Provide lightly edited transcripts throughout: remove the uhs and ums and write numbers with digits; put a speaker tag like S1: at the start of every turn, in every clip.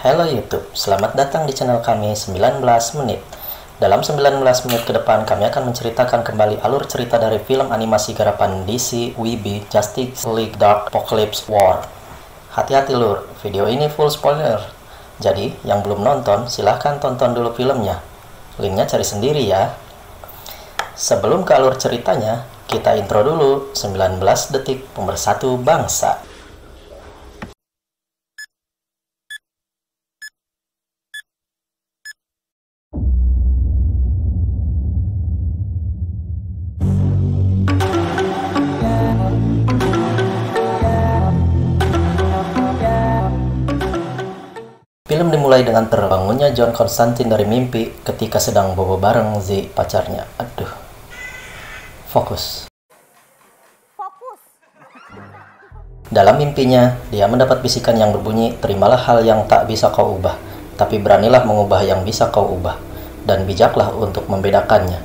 S1: Halo YouTube, selamat datang di channel kami 19 menit. Dalam 19 menit ke depan, kami akan menceritakan kembali alur cerita dari film animasi garapan DC WB Justice League Dark Apocalypse War. Hati-hati lur, video ini full spoiler. Jadi, yang belum nonton, silahkan tonton dulu filmnya. Linknya cari sendiri ya. Sebelum ke alur ceritanya, kita intro dulu 19 detik pemersatu bangsa. Film dimulai dengan terbangunnya John Constantine dari mimpi ketika sedang bobo bareng Z, pacarnya. Aduh. Fokus. Dalam mimpinya, dia mendapat bisikan yang berbunyi, "Terimalah hal yang tak bisa kau ubah, tapi beranilah mengubah yang bisa kau ubah, dan bijaklah untuk membedakannya."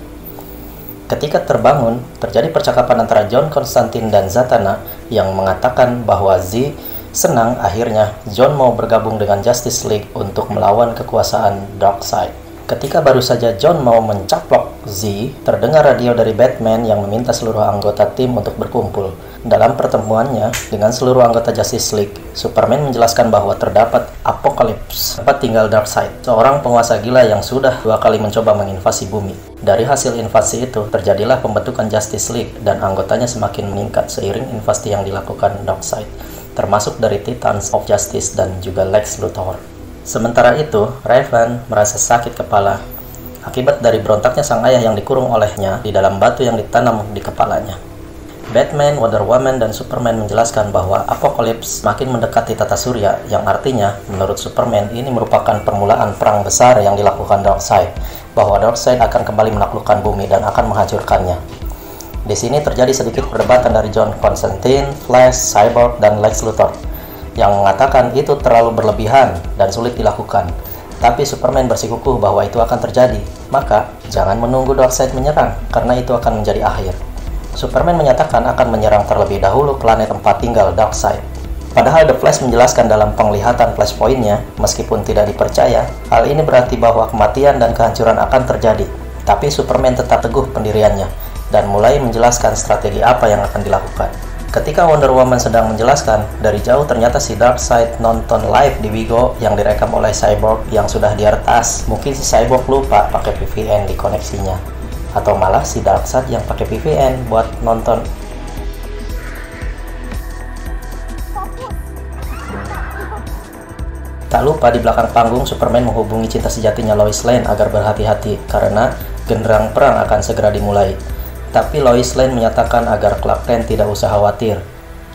S1: Ketika terbangun, terjadi percakapan antara John Constantine dan Zatanna yang mengatakan bahwa Z senang akhirnya John mau bergabung dengan Justice League untuk melawan kekuasaan Darkseid. Ketika baru saja John mau mencaplok Z, terdengar radio dari Batman yang meminta seluruh anggota tim untuk berkumpul. Dalam pertemuannya dengan seluruh anggota Justice League, Superman menjelaskan bahwa terdapat Apocalypse, tempat tinggal Darkseid, seorang penguasa gila yang sudah 2 kali mencoba menginvasi bumi. Dari hasil invasi itu, terjadilah pembentukan Justice League dan anggotanya semakin meningkat seiring invasi yang dilakukan Darkseid, termasuk dari Titans of Justice dan juga Lex Luthor. Sementara itu, Raven merasa sakit kepala akibat dari berontaknya sang ayah yang dikurung olehnya di dalam batu yang ditanam di kepalanya. Batman, Wonder Woman, dan Superman menjelaskan bahwa Apocalypse makin mendekati tata surya, yang artinya, menurut Superman, ini merupakan permulaan perang besar yang dilakukan Darkseid, bahwa Darkseid akan kembali menaklukkan bumi dan akan menghancurkannya. Di sini terjadi sedikit perdebatan dari John Constantine, Flash, Cyborg, dan Lex Luthor yang mengatakan itu terlalu berlebihan dan sulit dilakukan. Tapi Superman bersikukuh bahwa itu akan terjadi. Maka, jangan menunggu Darkseid menyerang, karena itu akan menjadi akhir. Superman menyatakan akan menyerang terlebih dahulu planet tempat tinggal Darkseid. Padahal The Flash menjelaskan dalam penglihatan flashpoint-nya, meskipun tidak dipercaya, hal ini berarti bahwa kematian dan kehancuran akan terjadi. Tapi Superman tetap teguh pendiriannya dan mulai menjelaskan strategi apa yang akan dilakukan. Ketika Wonder Woman sedang menjelaskan, dari jauh ternyata si Darkseid nonton live di Wigo yang direkam oleh Cyborg yang sudah diretas. Mungkin si Cyborg lupa pakai VPN di koneksinya, atau malah si Darkseid yang pakai VPN buat nonton. Tak lupa di belakang panggung Superman menghubungi cinta sejatinya Lois Lane agar berhati-hati karena genderang perang akan segera dimulai. Tapi Lois Lane menyatakan agar Clark Kent tidak usah khawatir.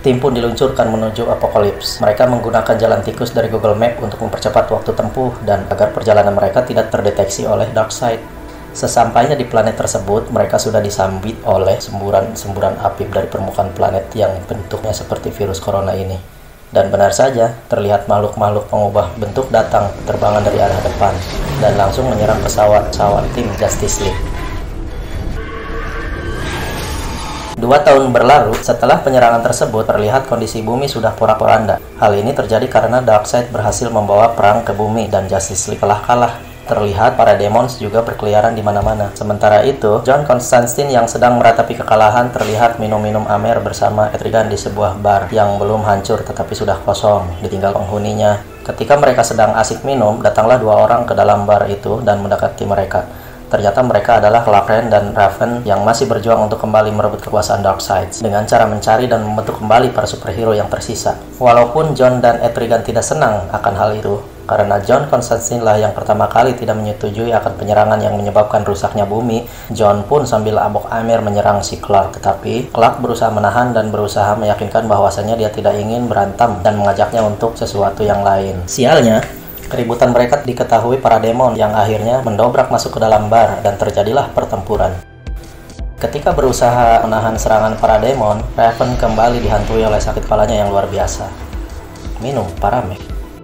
S1: Tim pun diluncurkan menuju Apocalypse. Mereka menggunakan jalan tikus dari Google Map untuk mempercepat waktu tempuh dan agar perjalanan mereka tidak terdeteksi oleh Darkseid. Sesampainya di planet tersebut, mereka sudah disambit oleh semburan-semburan api dari permukaan planet yang bentuknya seperti virus corona ini. Dan benar saja, terlihat makhluk-makhluk pengubah bentuk datang terbangan dari arah depan dan langsung menyerang pesawat tim Justice League. 2 tahun berlalu, setelah penyerangan tersebut, terlihat kondisi bumi sudah porak-poranda. Hal ini terjadi karena Darkseid berhasil membawa perang ke bumi dan Justice League telah kalah. Terlihat para demons juga berkeliaran di mana-mana. Sementara itu, John Constantine yang sedang meratapi kekalahan terlihat minum-minum amer bersama Etrigan di sebuah bar yang belum hancur tetapi sudah kosong, ditinggal penghuninya. Ketika mereka sedang asik minum, datanglah 2 orang ke dalam bar itu dan mendekati mereka. Ternyata mereka adalah Clark Kent dan Raven yang masih berjuang untuk kembali merebut kekuasaan Darkseid dengan cara mencari dan membentuk kembali para superhero yang tersisa. Walaupun John dan Etrigan tidak senang akan hal itu, karena John Constantine lah yang pertama kali tidak menyetujui akan penyerangan yang menyebabkan rusaknya bumi, John pun sambil abok amer menyerang si Clark. Tetapi Clark berusaha menahan dan berusaha meyakinkan bahwasannya dia tidak ingin berantem dan mengajaknya untuk sesuatu yang lain. Sialnya, keributan mereka diketahui para demon yang akhirnya mendobrak masuk ke dalam bar dan terjadilah pertempuran. Ketika berusaha menahan serangan para demon, Raven kembali dihantui oleh sakit kepalanya yang luar biasa. Minum Paramek.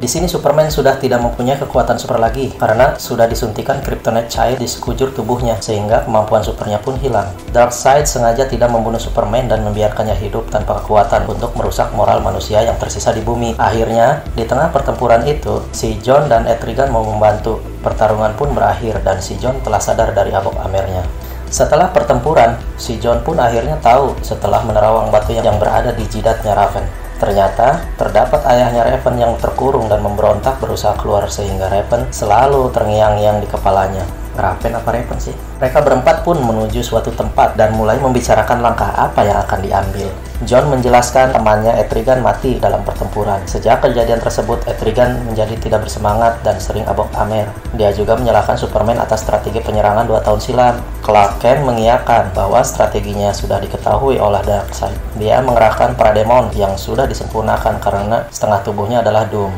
S1: Di sini Superman sudah tidak mempunyai kekuatan super lagi karena sudah disuntikan kryptonite cair di sekujur tubuhnya sehingga kemampuan supernya pun hilang. Darkseid sengaja tidak membunuh Superman dan membiarkannya hidup tanpa kekuatan untuk merusak moral manusia yang tersisa di bumi. Akhirnya, di tengah pertempuran itu, si John dan Etrigan mau membantu. Pertarungan pun berakhir dan si John telah sadar dari abok amernya. Setelah pertempuran, si John pun akhirnya tahu setelah menerawang batu yang berada di jidatnya Raven. Ternyata, terdapat ayahnya Raven yang terkurung dan memberontak berusaha keluar sehingga Raven selalu terngiang-ngiang di kepalanya. Raven apa Raven sih? Mereka berempat pun menuju suatu tempat dan mulai membicarakan langkah apa yang akan diambil. John menjelaskan temannya Etrigan mati dalam pertempuran. Sejak kejadian tersebut, Etrigan menjadi tidak bersemangat dan sering abok amer. Dia juga menyalahkan Superman atas strategi penyerangan 2 tahun silam. Clark Kent mengiyakan bahwa strateginya sudah diketahui oleh Darkseid. Dia mengerahkan Parademon yang sudah disempurnakan karena setengah tubuhnya adalah Doom.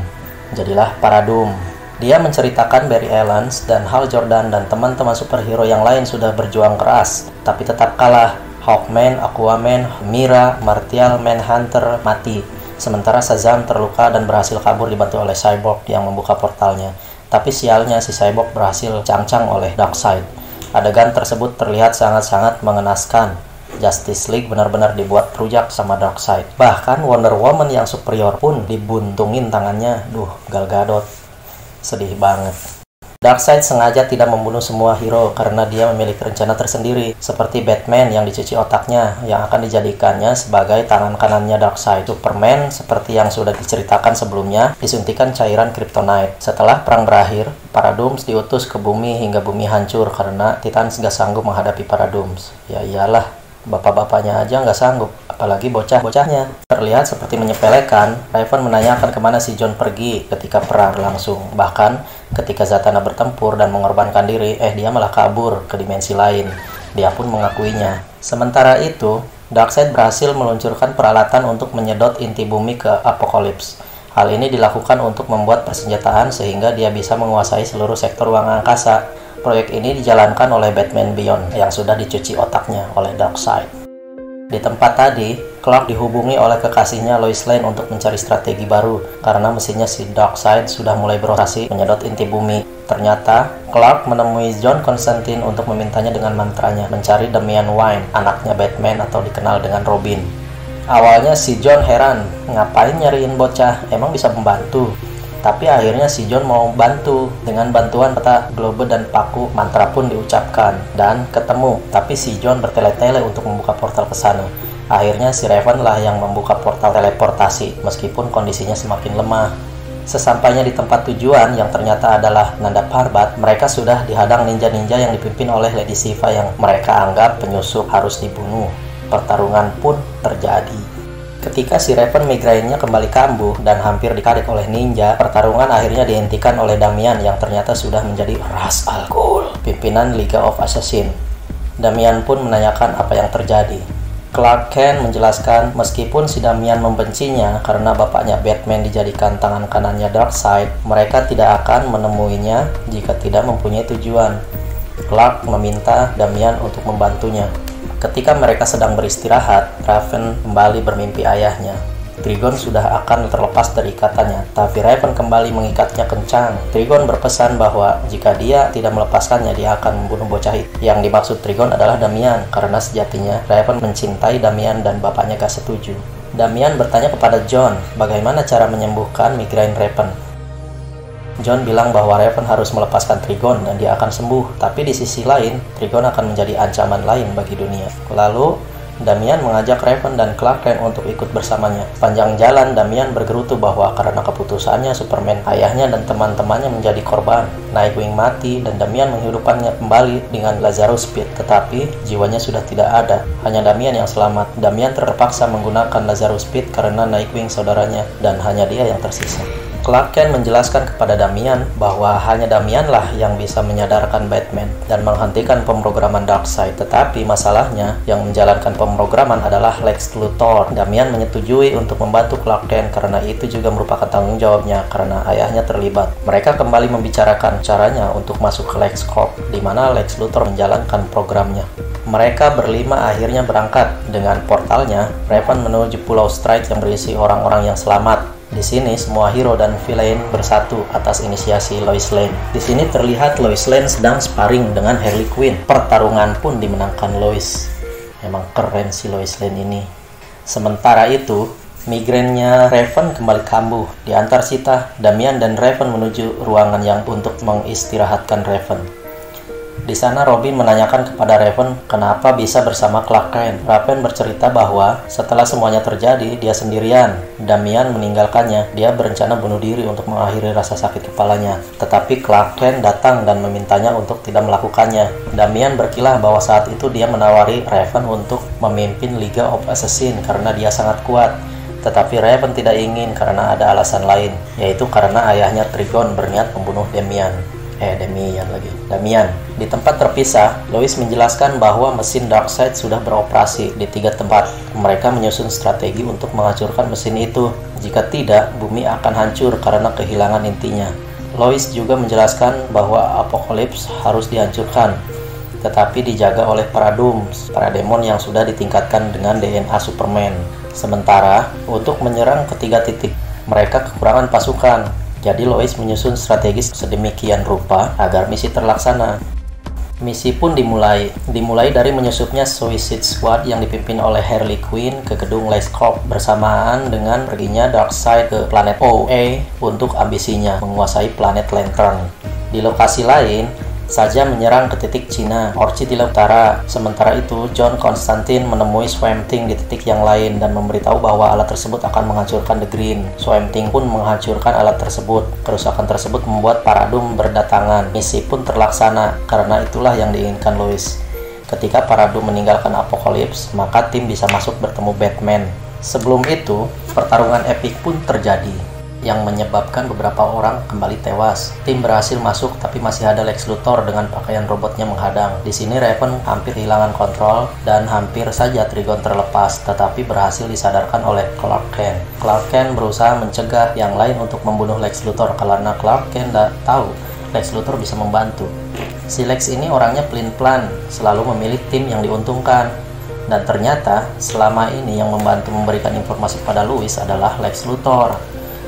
S1: Jadilah Paradoom. Dia menceritakan Barry Allen dan Hal Jordan dan teman-teman superhero yang lain sudah berjuang keras, tapi tetap kalah. Hawkman, Aquaman, Mira, Martial, Manhunter mati. Sementara Shazam terluka dan berhasil kabur dibantu oleh Cyborg yang membuka portalnya. Tapi sialnya si Cyborg berhasil cang-cang oleh Darkseid. Adegan tersebut terlihat sangat-sangat mengenaskan. Justice League benar-benar dibuat rujak sama Darkseid. Bahkan Wonder Woman yang superior pun dibuntungin tangannya. Gal Gadot. Sedih banget. Darkseid sengaja tidak membunuh semua hero karena dia memiliki rencana tersendiri, seperti Batman yang dicuci otaknya yang akan dijadikannya sebagai tangan kanannya Darkseid. Superman, seperti yang sudah diceritakan sebelumnya, disuntikan cairan kryptonite. Setelah perang berakhir, Paradooms diutus ke bumi hingga bumi hancur karena Titans gak sanggup menghadapi Paradooms. Ya iyalah, bapak-bapaknya aja nggak sanggup, apalagi bocah-bocahnya. Terlihat seperti menyepelekan, Raven menanyakan kemana si John pergi ketika perang berlangsung. Bahkan, ketika Zatanna bertempur dan mengorbankan diri, dia malah kabur ke dimensi lain. Dia pun mengakuinya. Sementara itu, Darkseid berhasil meluncurkan peralatan untuk menyedot inti bumi ke Apokolips. Hal ini dilakukan untuk membuat persenjataan sehingga dia bisa menguasai seluruh sektor ruang angkasa. Proyek ini dijalankan oleh Batman Beyond yang sudah dicuci otaknya oleh Darkseid. Di tempat tadi, Clark dihubungi oleh kekasihnya Lois Lane untuk mencari strategi baru karena mesinnya si Darkseid sudah mulai beroperasi menyedot inti bumi. Ternyata, Clark menemui John Constantine untuk memintanya dengan mantranya mencari Damian Wayne, anaknya Batman atau dikenal dengan Robin. Awalnya si John heran, ngapain nyariin bocah, emang bisa membantu? Tapi akhirnya si John mau bantu. Dengan bantuan peta globe dan paku, mantra pun diucapkan dan ketemu. Tapi si John bertele-tele untuk membuka portal ke sana. Akhirnya si Raven lah yang membuka portal teleportasi meskipun kondisinya semakin lemah. Sesampainya di tempat tujuan yang ternyata adalah Nanda Parbat, mereka sudah dihadang ninja-ninja yang dipimpin oleh Lady Shiva yang mereka anggap penyusup harus dibunuh. Pertarungan pun terjadi. Ketika si Raven migrainnya kembali kambuh dan hampir ditarik oleh ninja, pertarungan akhirnya dihentikan oleh Damian yang ternyata sudah menjadi Ra's al Ghul, pimpinan League of Assassins. Damian pun menanyakan apa yang terjadi. Clark Kent menjelaskan meskipun si Damian membencinya karena bapaknya Batman dijadikan tangan kanannya Darkseid, mereka tidak akan menemuinya jika tidak mempunyai tujuan. Clark meminta Damian untuk membantunya. Ketika mereka sedang beristirahat, Raven kembali bermimpi ayahnya. Trigon sudah akan terlepas dari ikatannya, tapi Raven kembali mengikatnya kencang. Trigon berpesan bahwa jika dia tidak melepaskannya, dia akan membunuh bocah itu. Yang dimaksud Trigon adalah Damian, karena sejatinya Raven mencintai Damian dan bapaknya gak setuju. Damian bertanya kepada John, bagaimana cara menyembuhkan migrain Raven. John bilang bahwa Raven harus melepaskan Trigon dan dia akan sembuh, tapi di sisi lain, Trigon akan menjadi ancaman lain bagi dunia. Lalu, Damian mengajak Raven dan Clark Kent untuk ikut bersamanya. Sepanjang jalan, Damian bergerutu bahwa karena keputusannya, Superman, ayahnya, dan teman-temannya menjadi korban. Nightwing mati dan Damian menghidupkannya kembali dengan Lazarus Pit, tetapi jiwanya sudah tidak ada. Hanya Damian yang selamat. Damian terpaksa menggunakan Lazarus Pit karena Nightwing saudaranya, dan hanya dia yang tersisa. Clark Kent menjelaskan kepada Damian bahwa hanya Damianlah yang bisa menyadarkan Batman dan menghentikan pemrograman Darkseid. Tetapi masalahnya, yang menjalankan pemrograman adalah Lex Luthor. Damian menyetujui untuk membantu Clark Kent karena itu juga merupakan tanggung jawabnya karena ayahnya terlibat. Mereka kembali membicarakan caranya untuk masuk ke Lex Corp, di mana Lex Luthor menjalankan programnya. Mereka berlima akhirnya berangkat. Dengan portalnya, Raven menuju Pulau Strike yang berisi orang-orang yang selamat. Di sini semua hero dan villain bersatu atas inisiasi Lois Lane. Di sini terlihat Lois Lane sedang sparring dengan Harley Quinn. Pertarungan pun dimenangkan Lois. Emang keren si Lois Lane ini. Sementara itu, migrainnya Raven kembali kambuh. Di antar Sita, Damian dan Raven menuju ruangan yang untuk mengistirahatkan Raven. Di sana Robin menanyakan kepada Raven kenapa bisa bersama Clark Kent. Raven bercerita bahwa setelah semuanya terjadi, dia sendirian. Damian meninggalkannya. Dia berencana bunuh diri untuk mengakhiri rasa sakit kepalanya. Tetapi Clark Kent datang dan memintanya untuk tidak melakukannya. Damian berkilah bahwa saat itu dia menawari Raven untuk memimpin Liga of Assassin karena dia sangat kuat. Tetapi Raven tidak ingin karena ada alasan lain, yaitu karena ayahnya Trigon berniat membunuh Damian. Di tempat terpisah, Lois menjelaskan bahwa mesin Darkseid sudah beroperasi di 3 tempat. Mereka menyusun strategi untuk menghancurkan mesin itu. Jika tidak, bumi akan hancur karena kehilangan intinya. Lois juga menjelaskan bahwa Apocalypse harus dihancurkan, tetapi dijaga oleh Paradooms, para demon yang sudah ditingkatkan dengan DNA Superman. Sementara, untuk menyerang ketiga titik, mereka kekurangan pasukan. Jadi Lois menyusun strategi sedemikian rupa agar misi terlaksana. Misi pun dimulai dari menyusupnya Suicide Squad yang dipimpin oleh Harley Quinn ke gedung LexCorp bersamaan dengan perginya Darkseid ke planet OA untuk ambisinya menguasai planet Lantern. Di lokasi lain, Saja menyerang ke titik Cina, Orchid di utara. Sementara itu, John Constantine menemui Swamp Thing di titik yang lain dan memberitahu bahwa alat tersebut akan menghancurkan The Green. Swamp Thing pun menghancurkan alat tersebut. Kerusakan tersebut membuat Paradoom berdatangan. Misi pun terlaksana, karena itulah yang diinginkan Lois. Ketika Paradoom meninggalkan Apocalypse, maka tim bisa masuk bertemu Batman. Sebelum itu, pertarungan epik pun terjadi, yang menyebabkan beberapa orang kembali tewas. Tim berhasil masuk, tapi masih ada Lex Luthor dengan pakaian robotnya menghadang. Di sini Raven hampir kehilangan kontrol dan hampir saja Trigon terlepas, tetapi berhasil disadarkan oleh Clark Kent. Clark Kent berusaha mencegah yang lain untuk membunuh Lex Luthor karena Clark Kent tahu Lex Luthor bisa membantu. Si Lex ini orangnya pelin-pelan, selalu memilih tim yang diuntungkan. Dan ternyata selama ini yang membantu memberikan informasi pada Lois adalah Lex Luthor.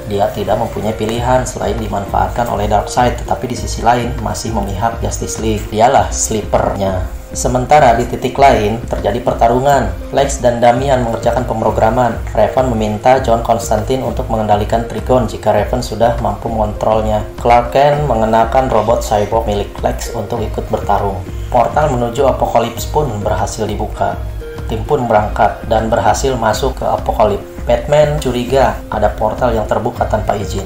S1: Dia tidak mempunyai pilihan selain dimanfaatkan oleh Darkseid, tetapi di sisi lain masih memihak Justice League. Dialah sleepernya. Sementara di titik lain terjadi pertarungan. Lex dan Damian mengerjakan pemrograman. Raven meminta John Constantine untuk mengendalikan Trigon jika Raven sudah mampu mengontrolnya. Clark Kent mengenakan robot cyborg milik Lex untuk ikut bertarung. Portal menuju Apocalypse pun berhasil dibuka. Tim pun berangkat dan berhasil masuk ke Apocalypse. Batman curiga ada portal yang terbuka tanpa izin.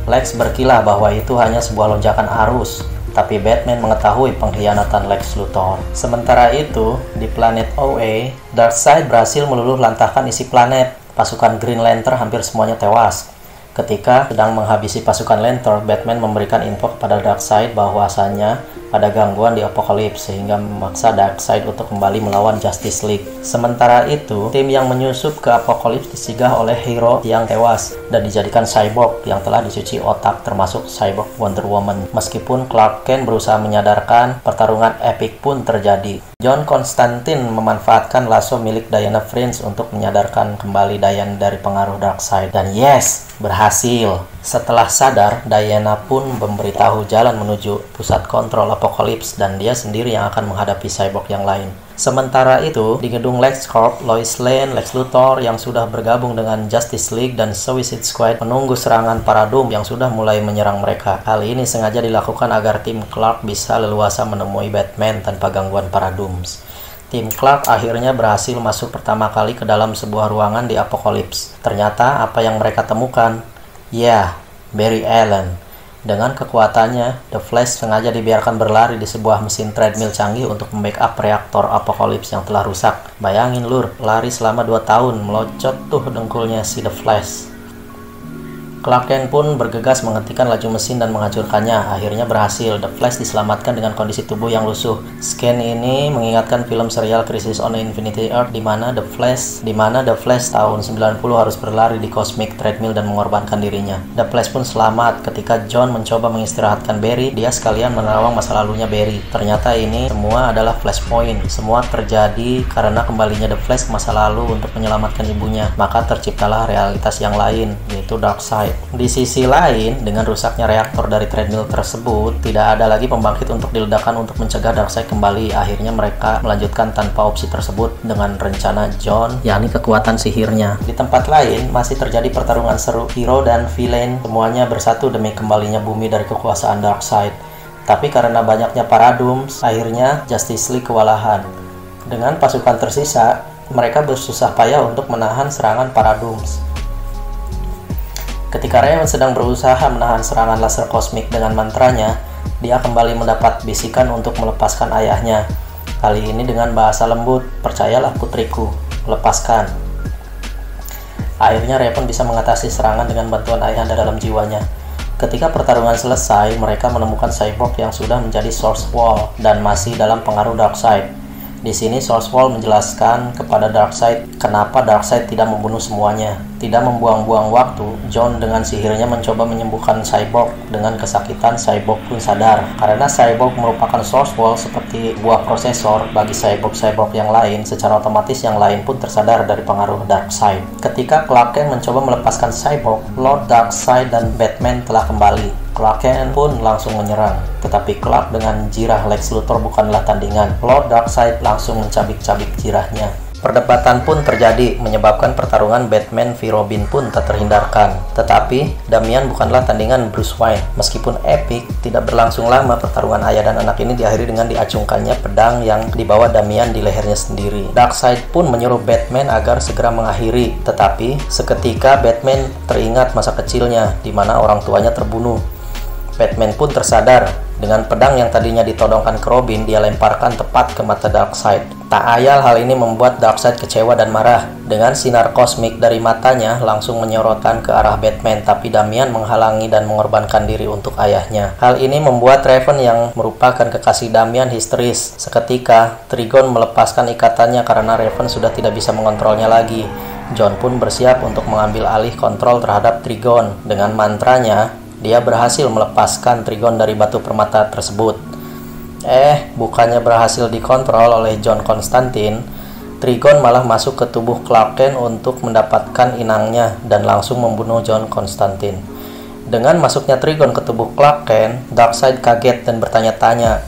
S1: Lex berkilah bahwa itu hanya sebuah lonjakan arus, tapi Batman mengetahui pengkhianatan Lex Luthor. Sementara itu, di planet OA, Darkseid berhasil meluluh lantahkan isi planet. Pasukan Green Lantern hampir semuanya tewas. Ketika sedang menghabisi pasukan Lantern, Batman memberikan info kepada Darkseid bahwasannya ada gangguan di Apocalypse sehingga memaksa Darkseid untuk kembali melawan Justice League. Sementara itu, tim yang menyusup ke Apocalypse disigah oleh hero yang tewas dan dijadikan cyborg yang telah dicuci otak, termasuk cyborg Wonder Woman. Meskipun Clark Kent berusaha menyadarkan, pertarungan epik pun terjadi. John Constantine memanfaatkan lasso milik Diana Prince untuk menyadarkan kembali Diana dari pengaruh Darkseid. Dan yes, berhasil. Setelah sadar, Diana pun memberitahu jalan menuju pusat kontrol Apocalypse dan dia sendiri yang akan menghadapi cyborg yang lain. Sementara itu, di gedung LexCorp, Lois Lane, Lex Luthor yang sudah bergabung dengan Justice League dan Suicide Squad menunggu serangan Paradoom yang sudah mulai menyerang mereka. Hal ini sengaja dilakukan agar tim Clark bisa leluasa menemui Batman tanpa gangguan Paradooms. Tim Clark akhirnya berhasil masuk pertama kali ke dalam sebuah ruangan di Apocalypse. Ternyata apa yang mereka temukan? Ya, Barry Allen. Dengan kekuatannya, The Flash sengaja dibiarkan berlari di sebuah mesin treadmill canggih untuk membackup reaktor Apocalypse yang telah rusak. Bayangin lur, lari selama 2 tahun, melocot tuh dengkulnya si The Flash. Clark Kent pun bergegas menghentikan laju mesin dan menghancurkannya. Akhirnya berhasil. The Flash diselamatkan dengan kondisi tubuh yang lusuh. Scan ini mengingatkan film serial Crisis on Infinite Earth di mana The Flash tahun 90 harus berlari di cosmic treadmill dan mengorbankan dirinya. The Flash pun selamat ketika John mencoba mengistirahatkan Barry. Dia sekalian menerawang masa lalunya Barry. Ternyata ini semua adalah flashpoint. Semua terjadi karena kembalinya The Flash ke masa lalu untuk menyelamatkan ibunya. Maka terciptalah realitas yang lain, yaitu Darkseid. Di sisi lain, dengan rusaknya reaktor dari treadmill tersebut, tidak ada lagi pembangkit untuk diledakkan untuk mencegah Darkseid kembali. Akhirnya mereka melanjutkan tanpa opsi tersebut dengan rencana John, yakni kekuatan sihirnya. Di tempat lain, masih terjadi pertarungan seru hero dan villain, semuanya bersatu demi kembalinya bumi dari kekuasaan Darkseid. Tapi karena banyaknya Paradooms, akhirnya Justice League kewalahan. Dengan pasukan tersisa, mereka bersusah payah untuk menahan serangan Paradooms. Ketika Raven sedang berusaha menahan serangan laser kosmik dengan mantranya, dia kembali mendapat bisikan untuk melepaskan ayahnya. Kali ini dengan bahasa lembut, "Percayalah putriku, lepaskan." Akhirnya Raven bisa mengatasi serangan dengan bantuan ayah dalam jiwanya. Ketika pertarungan selesai, mereka menemukan Cyborg yang sudah menjadi Source Wall dan masih dalam pengaruh Darkseid. Di sini Source Wall menjelaskan kepada Darkseid kenapa Darkseid tidak membunuh semuanya. Tidak membuang-buang waktu, John dengan sihirnya mencoba menyembuhkan Cyborg. Dengan kesakitan, Cyborg pun sadar. Karena Cyborg merupakan Source Wall seperti buah prosesor bagi Cyborg-Cyborg yang lain, secara otomatis yang lain pun tersadar dari pengaruh Darkseid. Ketika Clark Kent mencoba melepaskan Cyborg, Lord Darkseid dan Batman telah kembali. Clark Kent pun langsung menyerang, tetapi Clark dengan jirah Lex Luthor bukanlah tandingan. Lord Darkseid langsung mencabik-cabik jirahnya. Perdebatan pun terjadi, menyebabkan pertarungan Batman v Robin pun tak terhindarkan. Tetapi, Damian bukanlah tandingan Bruce Wayne. Meskipun epik, tidak berlangsung lama pertarungan ayah dan anak ini diakhiri dengan diacungkannya pedang yang dibawa Damian di lehernya sendiri. Darkseid pun menyuruh Batman agar segera mengakhiri. Tetapi, seketika Batman teringat masa kecilnya, di mana orang tuanya terbunuh. Batman pun tersadar. Dengan pedang yang tadinya ditodongkan ke Robin, dia lemparkan tepat ke mata Darkseid. Tak ayal hal ini membuat Darkseid kecewa dan marah. Dengan sinar kosmik dari matanya langsung menyorotkan ke arah Batman, tapi Damian menghalangi dan mengorbankan diri untuk ayahnya. Hal ini membuat Raven yang merupakan kekasih Damian histeris. Seketika, Trigon melepaskan ikatannya karena Raven sudah tidak bisa mengontrolnya lagi. John pun bersiap untuk mengambil alih kontrol terhadap Trigon. Dengan mantranya, dia berhasil melepaskan Trigon dari batu permata tersebut. Bukannya berhasil dikontrol oleh John Constantine, Trigon malah masuk ke tubuh Clark Kent untuk mendapatkan inangnya dan langsung membunuh John Constantine. Dengan masuknya Trigon ke tubuh Clark Kent, Darkseid kaget dan bertanya-tanya.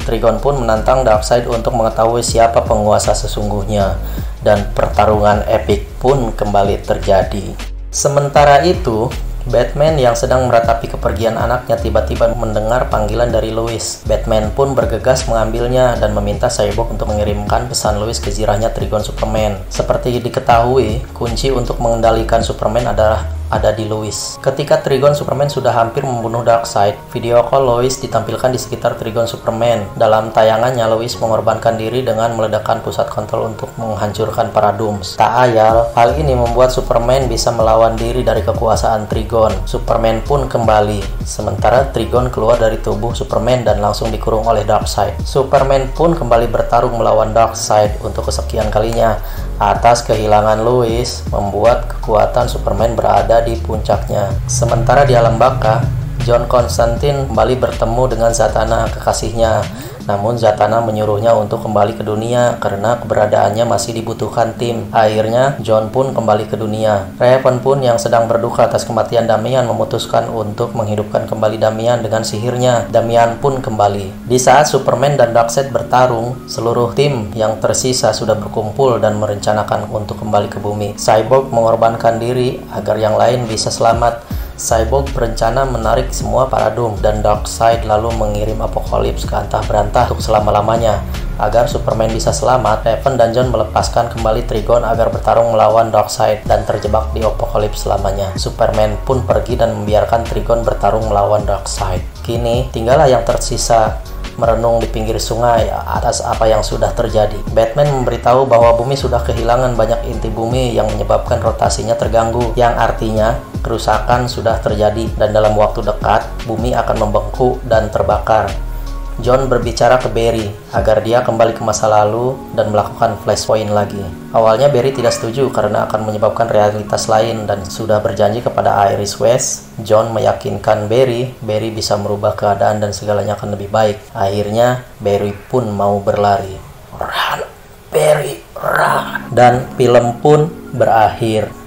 S1: Trigon pun menantang Darkseid untuk mengetahui siapa penguasa sesungguhnya, dan pertarungan epik pun kembali terjadi. Sementara itu, Batman yang sedang meratapi kepergian anaknya tiba-tiba mendengar panggilan dari Lois. Batman pun bergegas mengambilnya dan meminta Cyborg untuk mengirimkan pesan Lois ke jirahnya Trigon Superman. Seperti diketahui, kunci untuk mengendalikan Superman ada di Lois. Ketika Trigon Superman sudah hampir membunuh Darkseid, video call Lois ditampilkan di sekitar Trigon Superman. Dalam tayangannya, Lois mengorbankan diri dengan meledakkan pusat kontrol untuk menghancurkan Paradooms. Tak ayal, hal ini membuat Superman bisa melawan diri dari kekuasaan Trigon. Superman pun kembali, sementara Trigon keluar dari tubuh Superman dan langsung dikurung oleh Darkseid. Superman pun kembali bertarung melawan Darkseid untuk kesekian kalinya. Atas kehilangan Lois, membuat kekuatan Superman berada di puncaknya. Sementara di alam baka, John Constantine kembali bertemu dengan Zatanna, kekasihnya. Namun Zatanna menyuruhnya untuk kembali ke dunia karena keberadaannya masih dibutuhkan tim. Akhirnya John pun kembali ke dunia. Raven pun yang sedang berduka atas kematian Damian memutuskan untuk menghidupkan kembali Damian dengan sihirnya. Damian pun kembali. Di saat Superman dan Darkseid bertarung, seluruh tim yang tersisa sudah berkumpul dan merencanakan untuk kembali ke bumi. Cyborg mengorbankan diri agar yang lain bisa selamat. Cyborg berencana menarik semua Paradoom dan Darkseid lalu mengirim Apokalips ke antah berantah untuk selama-lamanya. Agar Superman bisa selamat, Raven dan John melepaskan kembali Trigon agar bertarung melawan Darkseid dan terjebak di Apokalips selamanya. Superman pun pergi dan membiarkan Trigon bertarung melawan Darkseid. Kini, tinggallah yang tersisa merenung di pinggir sungai atas apa yang sudah terjadi. Batman memberitahu bahwa bumi sudah kehilangan banyak inti bumi yang menyebabkan rotasinya terganggu, yang artinya kerusakan sudah terjadi dan dalam waktu dekat bumi akan membengkak dan terbakar. John berbicara ke Barry agar dia kembali ke masa lalu dan melakukan flashpoint lagi. Awalnya Barry tidak setuju karena akan menyebabkan realitas lain dan sudah berjanji kepada Iris West. John meyakinkan Barry bisa merubah keadaan dan segalanya akan lebih baik. Akhirnya Barry pun mau berlari. Run, Barry, run. Dan film pun berakhir.